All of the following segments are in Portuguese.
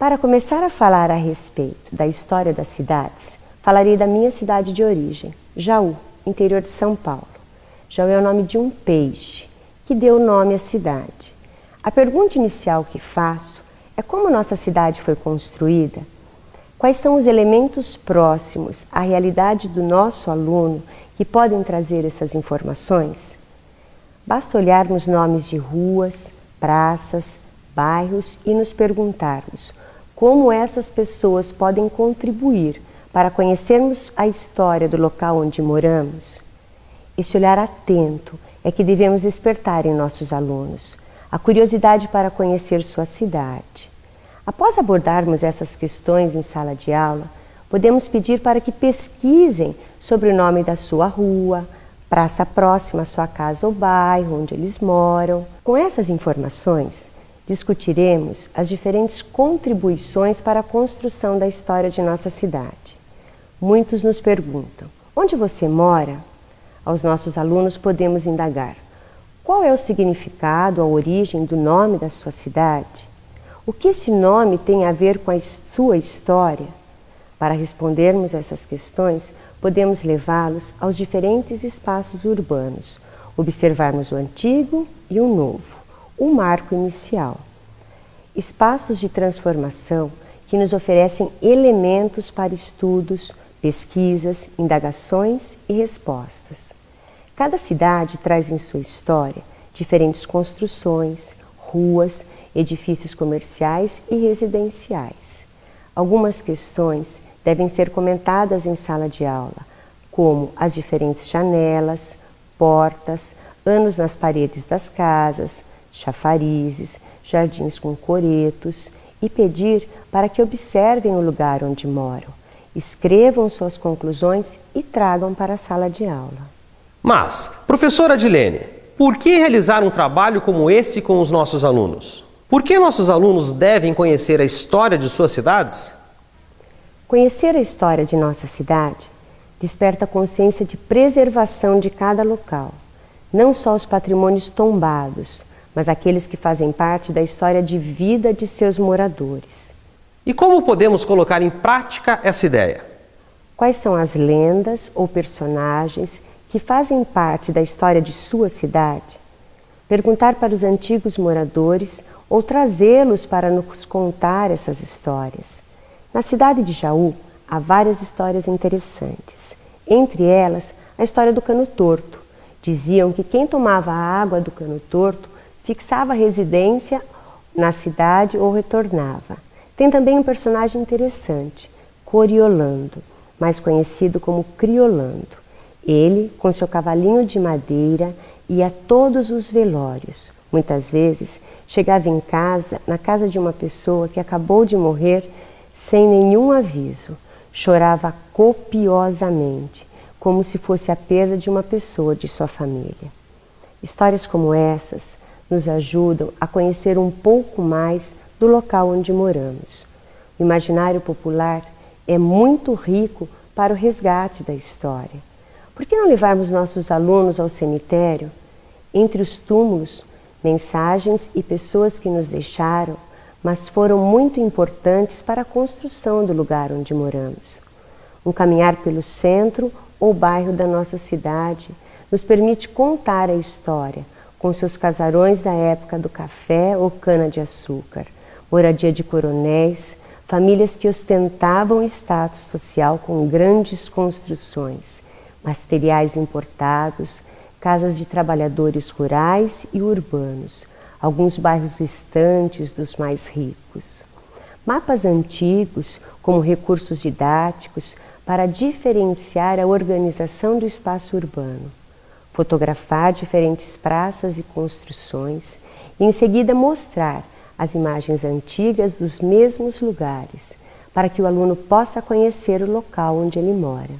Para começar a falar a respeito da história das cidades, falarei da minha cidade de origem, Jaú, interior de São Paulo. Jaú é o nome de um peixe que deu nome à cidade. A pergunta inicial que faço é como nossa cidade foi construída? Quais são os elementos próximos à realidade do nosso aluno que podem trazer essas informações? Basta olharmos nomes de ruas, praças, bairros e nos perguntarmos como essas pessoas podem contribuir para conhecermos a história do local onde moramos. Esse olhar atento é que devemos despertar em nossos alunos, a curiosidade para conhecer sua cidade. Após abordarmos essas questões em sala de aula, podemos pedir para que pesquisem sobre o nome da sua rua, praça próxima à sua casa ou bairro onde eles moram. Com essas informações, discutiremos as diferentes contribuições para a construção da história de nossa cidade. Muitos nos perguntam: onde você mora? Aos nossos alunos podemos indagar: qual é o significado, a origem do nome da sua cidade? O que esse nome tem a ver com a sua história? Para respondermos essas questões, podemos levá-los aos diferentes espaços urbanos, observarmos o antigo e o novo, o marco inicial. Espaços de transformação que nos oferecem elementos para estudos, pesquisas, indagações e respostas. Cada cidade traz em sua história diferentes construções, ruas, edifícios comerciais e residenciais. Algumas questões devem ser comentadas em sala de aula, como as diferentes janelas, portas, anos nas paredes das casas, chafarizes, jardins com coretos, e pedir para que observem o lugar onde moram, escrevam suas conclusões e tragam para a sala de aula. Mas, professora Adilene, por que realizar um trabalho como esse com os nossos alunos? Por que nossos alunos devem conhecer a história de suas cidades? Conhecer a história de nossa cidade desperta a consciência de preservação de cada local, não só os patrimônios tombados, mas aqueles que fazem parte da história de vida de seus moradores. E como podemos colocar em prática essa ideia? Quais são as lendas ou personagens que fazem parte da história de sua cidade? Perguntar para os antigos moradores ou trazê-los para nos contar essas histórias. Na cidade de Jaú, há várias histórias interessantes. Entre elas, a história do cano torto. Diziam que quem tomava a água do cano torto fixava residência na cidade ou retornava. Tem também um personagem interessante, Coriolando, mais conhecido como Criolando. Ele, com seu cavalinho de madeira, ia a todos os velórios. Muitas vezes, chegava na casa de uma pessoa que acabou de morrer sem nenhum aviso. Chorava copiosamente, como se fosse a perda de uma pessoa de sua família. Histórias como essas nos ajudam a conhecer um pouco mais do local onde moramos. O imaginário popular é muito rico para o resgate da história. Por que não levarmos nossos alunos ao cemitério? Entre os túmulos, mensagens e pessoas que nos deixaram, mas foram muito importantes para a construção do lugar onde moramos. Um caminhar pelo centro ou bairro da nossa cidade nos permite contar a história, com seus casarões da época do café ou cana-de-açúcar, moradia de coronéis, famílias que ostentavam status social com grandes construções, materiais importados, casas de trabalhadores rurais e urbanos, alguns bairros distantes dos mais ricos. Mapas antigos como recursos didáticos para diferenciar a organização do espaço urbano. Fotografar diferentes praças e construções e em seguida mostrar as imagens antigas dos mesmos lugares, para que o aluno possa conhecer o local onde ele mora.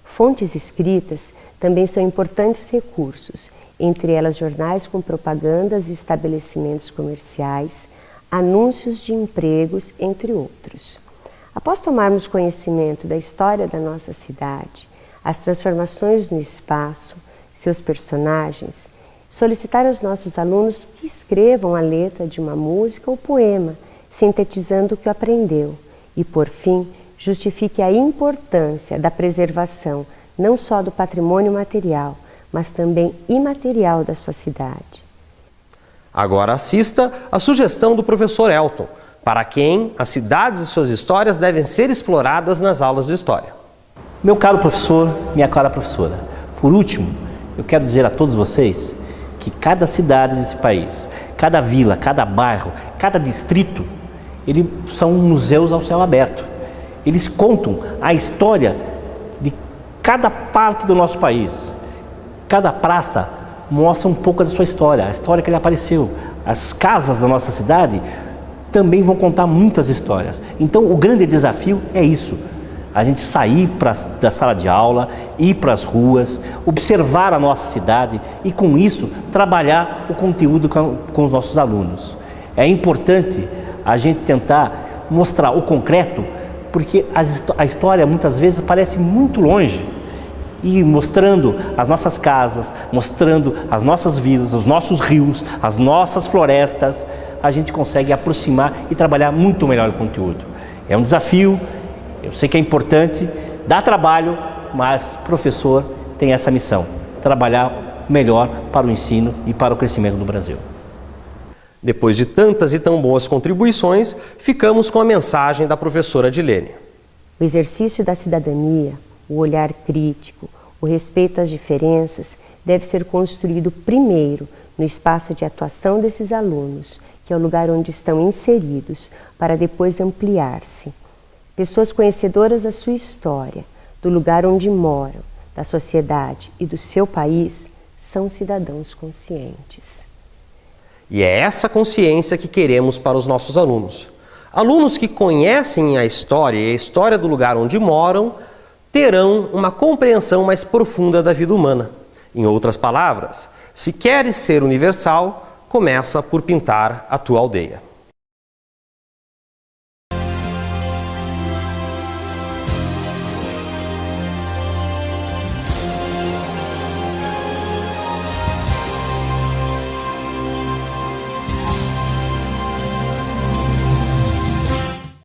Fontes escritas também são importantes recursos, entre elas jornais com propagandas de estabelecimentos comerciais, anúncios de empregos, entre outros. Após tomarmos conhecimento da história da nossa cidade, as transformações no espaço, seus personagens, solicitar aos nossos alunos que escrevam a letra de uma música ou poema sintetizando o que aprendeu e, por fim, justifique a importância da preservação não só do patrimônio material, mas também imaterial da sua cidade. Agora assista a sugestão do professor Elton, para quem as cidades e suas histórias devem ser exploradas nas aulas de história. Meu caro professor, minha cara professora, por último, eu quero dizer a todos vocês que cada cidade desse país, cada vila, cada bairro, cada distrito, eles são museus ao céu aberto. Eles contam a história de cada parte do nosso país. Cada praça mostra um pouco da sua história, a história que ele apareceu. As casas da nossa cidade também vão contar muitas histórias. Então o grande desafio é isso, a gente sair da sala de aula, ir para as ruas, observar a nossa cidade e com isso trabalhar o conteúdo com os nossos alunos. É importante a gente tentar mostrar o concreto, porque a história muitas vezes parece muito longe. E mostrando as nossas casas, mostrando as nossas vilas, os nossos rios, as nossas florestas, a gente consegue aproximar e trabalhar muito melhor o conteúdo. É um desafio, eu sei que é importante, dá trabalho, mas o professor tem essa missão, trabalhar melhor para o ensino e para o crescimento do Brasil. Depois de tantas e tão boas contribuições, ficamos com a mensagem da professora Adilene. O exercício da cidadania, o olhar crítico, o respeito às diferenças deve ser construído primeiro no espaço de atuação desses alunos, que é o lugar onde estão inseridos, para depois ampliar-se. Pessoas conhecedoras da sua história, do lugar onde moram, da sociedade e do seu país, são cidadãos conscientes. E é essa consciência que queremos para os nossos alunos. Alunos que conhecem a história e a história do lugar onde moram, terão uma compreensão mais profunda da vida humana. Em outras palavras, se queres ser universal, começa por pintar a tua aldeia.